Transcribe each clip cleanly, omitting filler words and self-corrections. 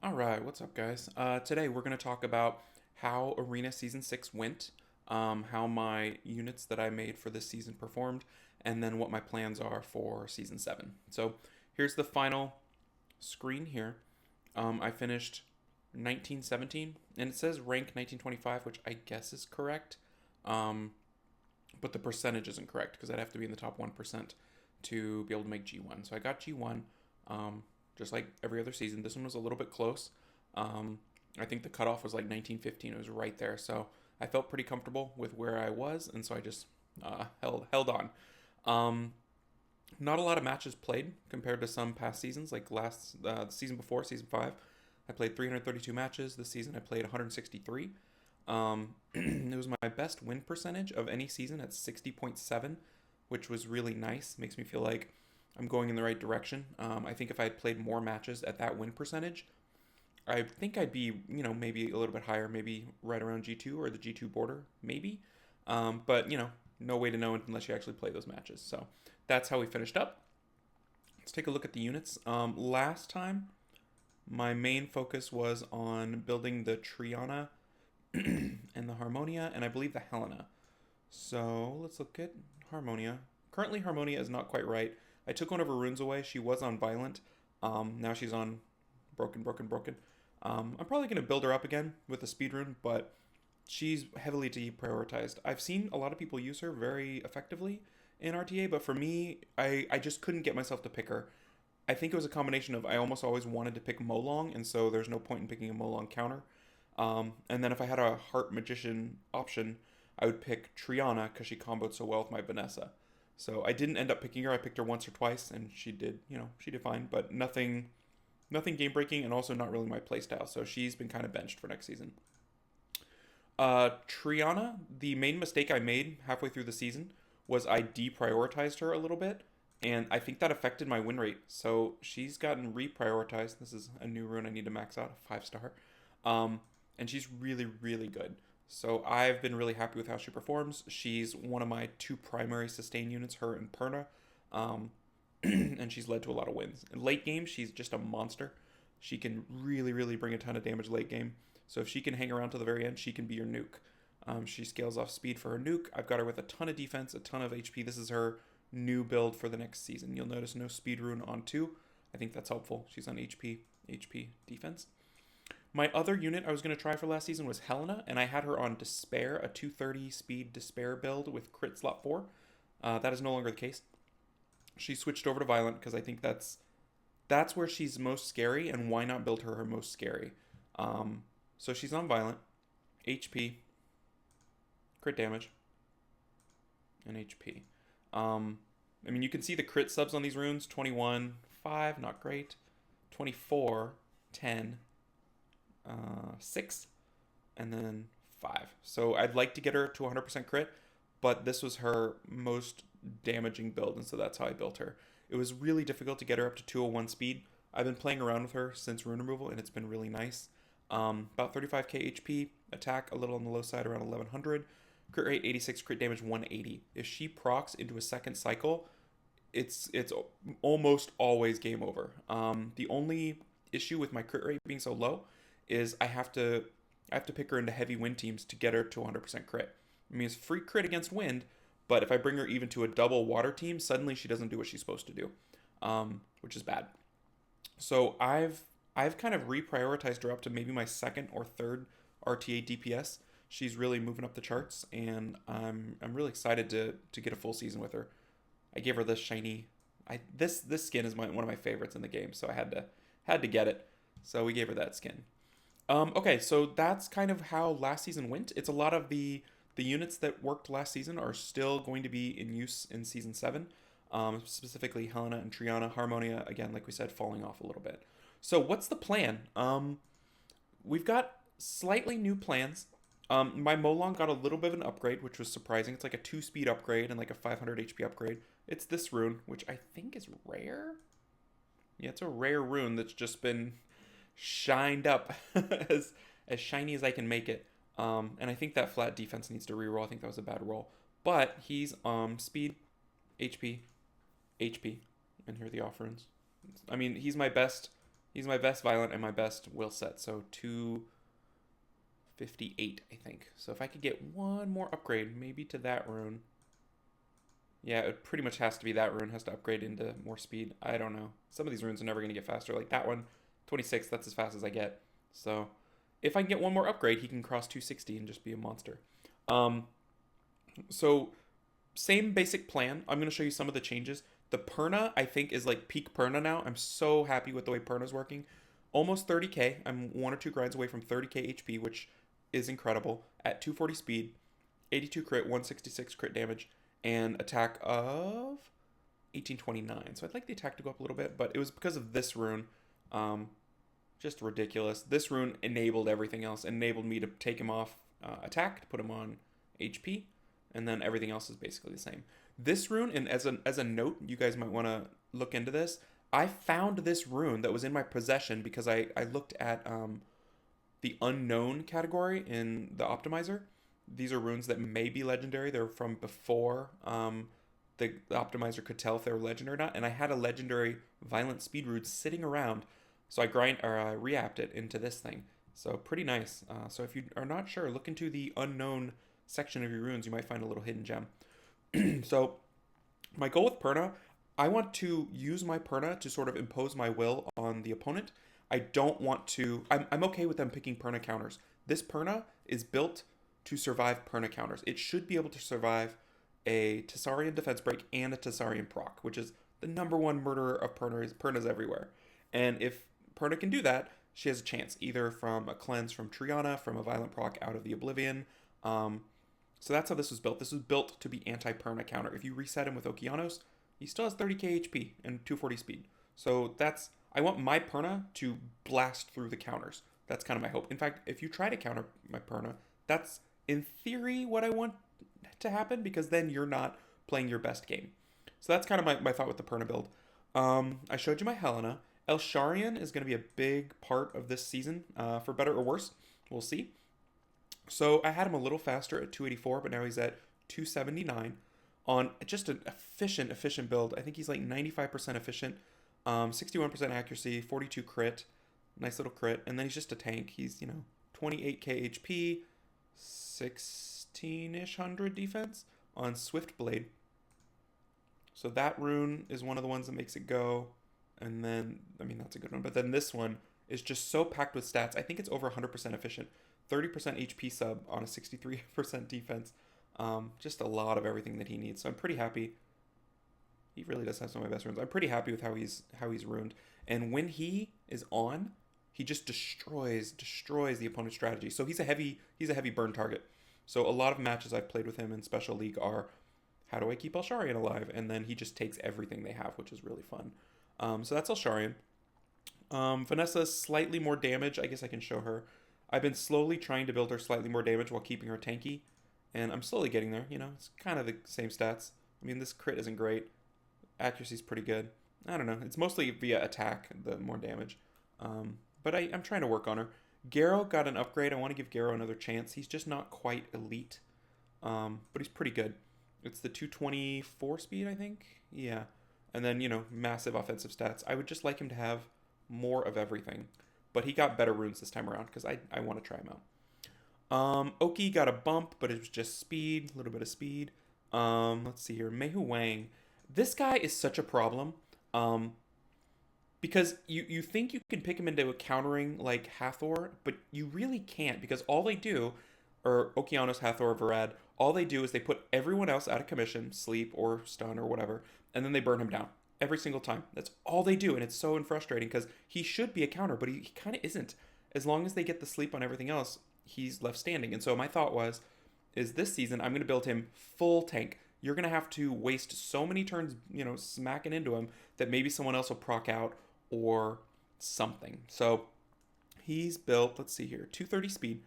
All right, what's up, guys? Today we're going to talk about how Arena Season 6 went, how my units that I made for this season performed, and then what my plans are for Season 7. So here's the final screen here. I finished 1917, and it says rank 1925, which I guess is correct, um, but the percentage isn't correct because I'd have to be in the top 1% to be able to make G1. So I got G1. Um, just like every other season. This one was a little bit close. Um, I think the cutoff was like 1915. It was right there, so I felt pretty comfortable with where I was, and so I just held on. Um, Not a lot of matches played compared to some past seasons, like the season before, season 5. I played 332 matches. This season I played 163. It was my best win percentage of any season at 60.7, which was really nice. Makes me feel like I'm going in the right direction. I think if I had played more matches at that win percentage, I think I'd be, maybe a little bit higher, maybe right around G2 or the G2 border, maybe. But, no way to know unless you actually play those matches. So that's how we finished up. Let's take a look at the units. Last time, my main focus was on building the Triana and the Harmonia, and I believe the Helena. So let's look at Harmonia. Currently, Harmonia is not quite right. I took one of her runes away. She was on Violent. Now she's on Broken, Broken, Broken. I'm probably going to build her up again with a speed rune, but she's heavily deprioritized. I've seen a lot of people use her very effectively in RTA, but for me, I just couldn't get myself to pick her. I think it was a combination of I almost always wanted to pick Molong, and so there's no point in picking a Molong counter. And then if I had a Heart Magician option, I would pick Triana because she comboed so well with my Vanessa. So I didn't end up picking her. I picked her once or twice, and she did fine, but nothing game breaking, and also not really my playstyle. So she's been kind of benched for next season. Triana, the main mistake I made halfway through the season was I deprioritized her a little bit, and I think that affected my win rate. So she's gotten reprioritized. This is a new rune I need to max out, a 5-star. And she's really, really good. So I've been really happy with how she performs. She's one of my two primary sustain units, her and Perna. Um, and she's led to a lot of wins. In late game, she's just a monster. She can really, really bring a ton of damage late game. So if she can hang around to the very end, she can be your nuke. She scales off speed for her nuke. I've got her with a ton of defense, a ton of HP. This is her new build for the next season. You'll notice no speed rune on 2. I think that's helpful. She's on HP defense. My other unit I was going to try for last season was Helena, and I had her on Despair, a 230 speed Despair build with crit slot 4. That is no longer the case. She switched over to Violent because I think that's where she's most scary, and why not build her most scary? So she's on Violent, HP, crit damage, and HP. I mean, you can see the crit subs on these runes: 21, 5, not great; 24, 10, 6, and then 5. So I'd like to get her to 100% crit, but this was her most damaging build, and so that's how I built her. It was really difficult to get her up to 201 speed. I've been playing around with her since rune removal, and it's been really nice. About 35k HP, attack a little on the low side, around 1100. Crit rate 86, crit damage 180. If she procs into a second cycle, it's almost always game over. The only issue with my crit rate being so low is I have to pick her into heavy wind teams to get her to 100% crit. I mean, it's free crit against wind, but if I bring her even to a double water team, suddenly she doesn't do what she's supposed to do, which is bad. So I've kind of reprioritized her up to maybe my second or third RTA DPS. She's really moving up the charts, and I'm really excited to get a full season with her. I gave her this shiny. This skin is one of my favorites in the game, so I had to get it. So we gave her that skin. Okay, so that's kind of how last season went. It's a lot of the units that worked last season are still going to be in use in season 7. Specifically Helena and Triana. Harmonia, again, like we said, falling off a little bit. So what's the plan? We've got slightly new plans. My Molong got a little bit of an upgrade, which was surprising. It's like a 2-speed upgrade and like a 500 HP upgrade. It's this rune, which I think is rare. Yeah, it's a rare rune that's just been shined up as shiny as I can make it. And I think that flat defense needs to reroll. I think that was a bad roll. But he's speed, HP, and here are the off runes. I mean, he's my best He's my best violent and my best will set. So 258, I think. So if I could get one more upgrade, maybe to that rune. Yeah, it pretty much has to be that rune. Has to upgrade into more speed. I don't know. Some of these runes are never going to get faster. Like that one, 26, that's as fast as I get. So if I can get one more upgrade, he can cross 260 and just be a monster. Um, so same basic plan. I'm going to show you some of the changes. The Perna, I think, is like peak Perna now. I'm so happy with the way Perna's working. Almost 30k. I'm one or two grinds away from 30k HP, which is incredible. At 240 speed, 82 crit, 166 crit damage, and attack of 1829. So I'd like the attack to go up a little bit, but it was because of this rune. Um, just ridiculous. This rune enabled everything else. Enabled me to take him off attack, to put him on HP, and then everything else is basically the same. This rune, and as a note, you guys might want to look into this. I found this rune that was in my possession because I looked at the unknown category in the optimizer. These are runes that may be legendary. They're from before the optimizer could tell if they were legendary or not. And I had a legendary violent speed rune sitting around, so I reapped it into this thing. So pretty nice. So if you are not sure, look into the unknown section of your runes. You might find a little hidden gem. So my goal with Perna, I want to use my Perna to sort of impose my will on the opponent. I don't want to. I'm okay with them picking Perna counters. This Perna is built to survive Perna counters. It should be able to survive a Tessarian defense break and a Tessarian proc, which is the number one murderer of Pernas everywhere. And if Perna can do that, she has a chance, either from a cleanse from Triana, from a violent proc out of the Oblivion. So that's how this was built. This was built to be anti-Perna counter. If you reset him with Okeanos, he still has 30k HP and 240 speed. So I want my Perna to blast through the counters. That's kind of my hope. In fact, if you try to counter my Perna, that's in theory what I want to happen, because then you're not playing your best game. So that's kind of my thought with the Perna build. I showed you my Helena. Elsharion is going to be a big part of this season, for better or worse. We'll see. So I had him a little faster at 284, but now he's at 279 on just an efficient build. I think he's like 95% efficient, 61% accuracy, 42 crit, nice little crit, and then he's just a tank. He's 28k HP, 16ish hundred defense on Swift Blade. So that rune is one of the ones that makes it go, and then that's a good one. But then this one is just so packed with stats. I think it's over 100% efficient. 30% HP sub on a 63% defense. Just a lot of everything that he needs. So I'm pretty happy. He really does have some of my best runes. I'm pretty happy with how he's ruined. And when he is on, he just destroys the opponent's strategy. So he's a heavy burn target. So a lot of matches I've played with him in Special League are, how do I keep Elsharion alive? And then he just takes everything they have, which is really fun. So that's Elsharion. Vanessa, slightly more damage. I guess I can show her. I've been slowly trying to build her slightly more damage while keeping her tanky, and I'm slowly getting there. It's kind of the same stats. This crit isn't great. Accuracy's pretty good. I don't know. It's mostly via attack, the more damage. But I'm trying to work on her. Garo got an upgrade. I want to give Garo another chance. He's just not quite elite, but he's pretty good. It's the 224 speed, I think. Yeah. And then, massive offensive stats. I would just like him to have more of everything. But he got better runes this time around because I want to try him out. Oki got a bump, but it was just speed, a little bit of speed. Let's see here. Meihu Wang. This guy is such a problem. Because you think you can pick him into a countering like Hathor, but you really can't, because all they do, or Okeanos, Hathor, Varad, all they do is they put everyone else out of commission, sleep or stun or whatever, and then they burn him down. Every single time. That's all they do, and it's so frustrating because he should be a counter, but he kind of isn't. As long as they get the sleep on everything else, he's left standing. And so my thought is this season I'm going to build him full tank. You're going to have to waste so many turns, smacking into him, that maybe someone else will proc out or something. So he's built, let's see here, 230 speed,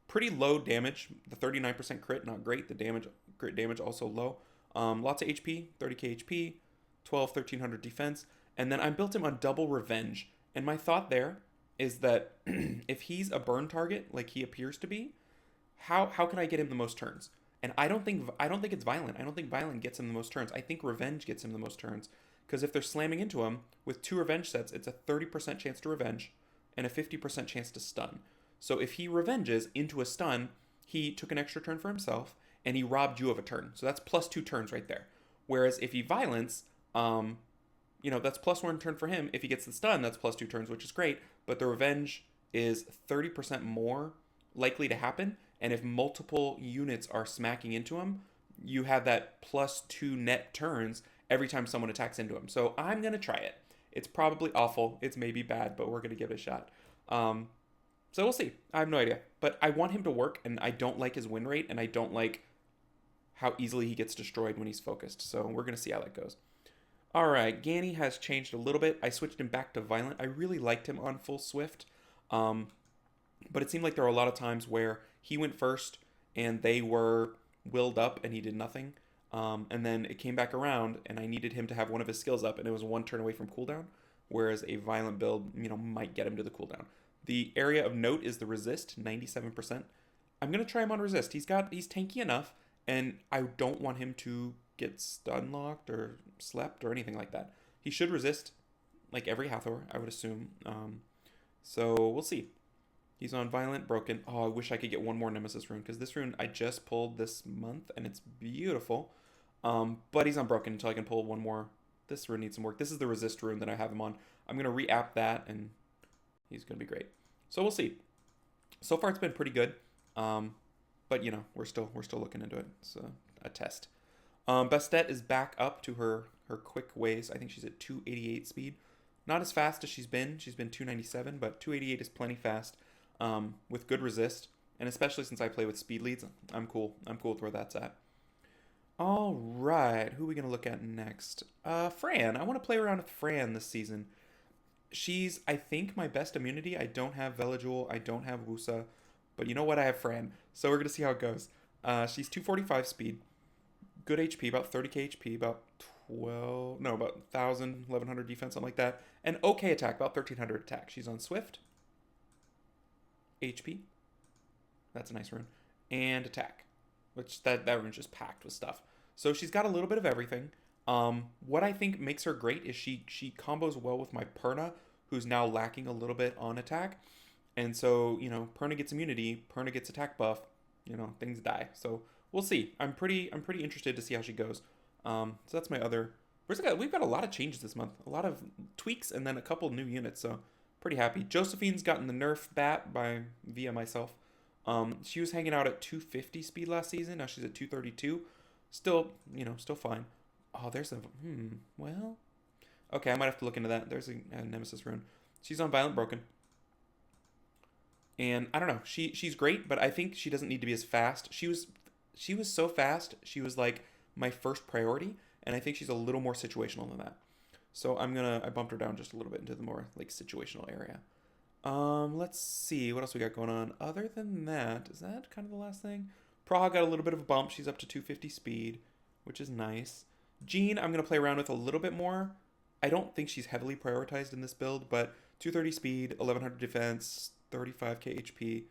pretty low damage. The 39% crit, not great. The crit damage also low. Lots of HP, 30k HP. 1300 defense, and then I built him on double revenge. And my thought there is that if he's a burn target like he appears to be, how can I get him the most turns? And I don't think it's violent. I don't think violent gets him the most turns. I think revenge gets him the most turns, Because if they're slamming into him with 2 revenge sets, it's a 30% chance to revenge and a 50% chance to stun. So if he revenges into a stun, he took an extra turn for himself and he robbed you of a turn. So that's plus 2 turns right there. Whereas if he violence, that's plus 1 turn for him. If he gets the stun, that's plus 2 turns, which is great. But the revenge is 30% more likely to happen. And if multiple units are smacking into him, you have that plus 2 net turns every time someone attacks into him. So I'm going to try it. It's probably awful. It's maybe bad, but we're going to give it a shot. So we'll see. I have no idea. But I want him to work, and I don't like his win rate, and I don't like how easily he gets destroyed when he's focused. So we're going to see how that goes. All right, Ganny has changed a little bit. I switched him back to Violent. I really liked him on full Swift. But it seemed like there were a lot of times where he went first and they were willed up and he did nothing. And then it came back around and I needed him to have one of his skills up and it was 1 turn away from cooldown, whereas a Violent build, might get him to the cooldown. The area of note is the resist, 97%. I'm going to try him on resist. He's tanky enough and I don't want him to get stun locked or slept or anything like that. He should resist like every Hathor, I would assume. So we'll see. He's on Violent, Broken. Oh, I wish I could get one more Nemesis rune, because this rune I just pulled this month, and it's beautiful. But he's on Broken until I can pull one more. This rune needs some work. This is the Resist rune that I have him on. I'm going to re-app that, and he's going to be great. So we'll see. So far, it's been pretty good. But, we're still looking into it. It's a test. Bastet is back up to her quick ways. I think she's at 288 speed. Not as fast as she's been. She's been 297, but 288 is plenty fast. With good resist, and especially since I play with speed leads, I'm cool. I'm cool with where that's at. All right, who are we going to look at next? Fran. I want to play around with Fran this season. She's, I think, my best immunity. I don't have Veligul, I don't have Wusa, but you know what? I have Fran, so we're going to see how it goes. She's 245 speed, good HP, about 30k HP, about 1,000, 1,100 defense, something like that, and okay attack, about 1,300 attack. She's on Swift. HP, that's a nice rune, and attack, which that rune's just packed with stuff. So she's got a little bit of everything. What I think makes her great is she combos well with my Perna, who's now lacking a little bit on attack. And so, Perna gets immunity, Perna gets attack buff, things die. So we'll see. I'm pretty interested to see how she goes. So that's my other. We've got a lot of changes this month, a lot of tweaks, and then a couple new units. So pretty happy. Josephine's gotten the nerf bat via myself. She was hanging out at 250 speed last season. Now she's at 232. Still fine. Oh, there's well. Okay, I might have to look into that. There's a Nemesis rune. She's on Violent, Broken. And I don't know. She's great, but I think she doesn't need to be as fast. She was so fast. She was like my first priority, and I think she's a little more situational than that. So I bumped her down just a little bit into the more like situational area. Let's see what else we got going on. Other than that, is that kind of the last thing? Prague got a little bit of a bump. She's up to 250 speed, which is nice. Jean, I'm going to play around with a little bit more. I don't think she's heavily prioritized in this build, but 230 speed, 1100 defense, 35k HP.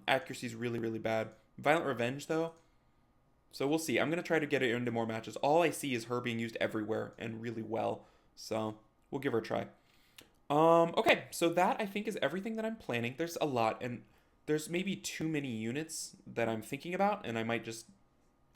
Accuracy is really, really bad. Violent Revenge, though. So we'll see. I'm going to try to get her into more matches. All I see is her being used everywhere and really well. So we'll give her a try. Okay, so that I think is everything that I'm planning. There's a lot, and there's maybe too many units that I'm thinking about, and I might just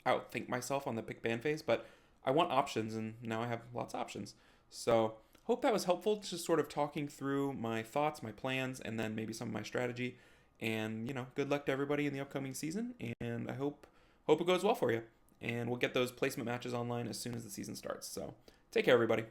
outthink myself on the pick ban phase, but I want options, and now I have lots of options. So hope that was helpful, just sort of talking through my thoughts, my plans, and then maybe some of my strategy. And, good luck to everybody in the upcoming season, and I hope it goes well for you. And we'll get those placement matches online as soon as the season starts. So take care, everybody.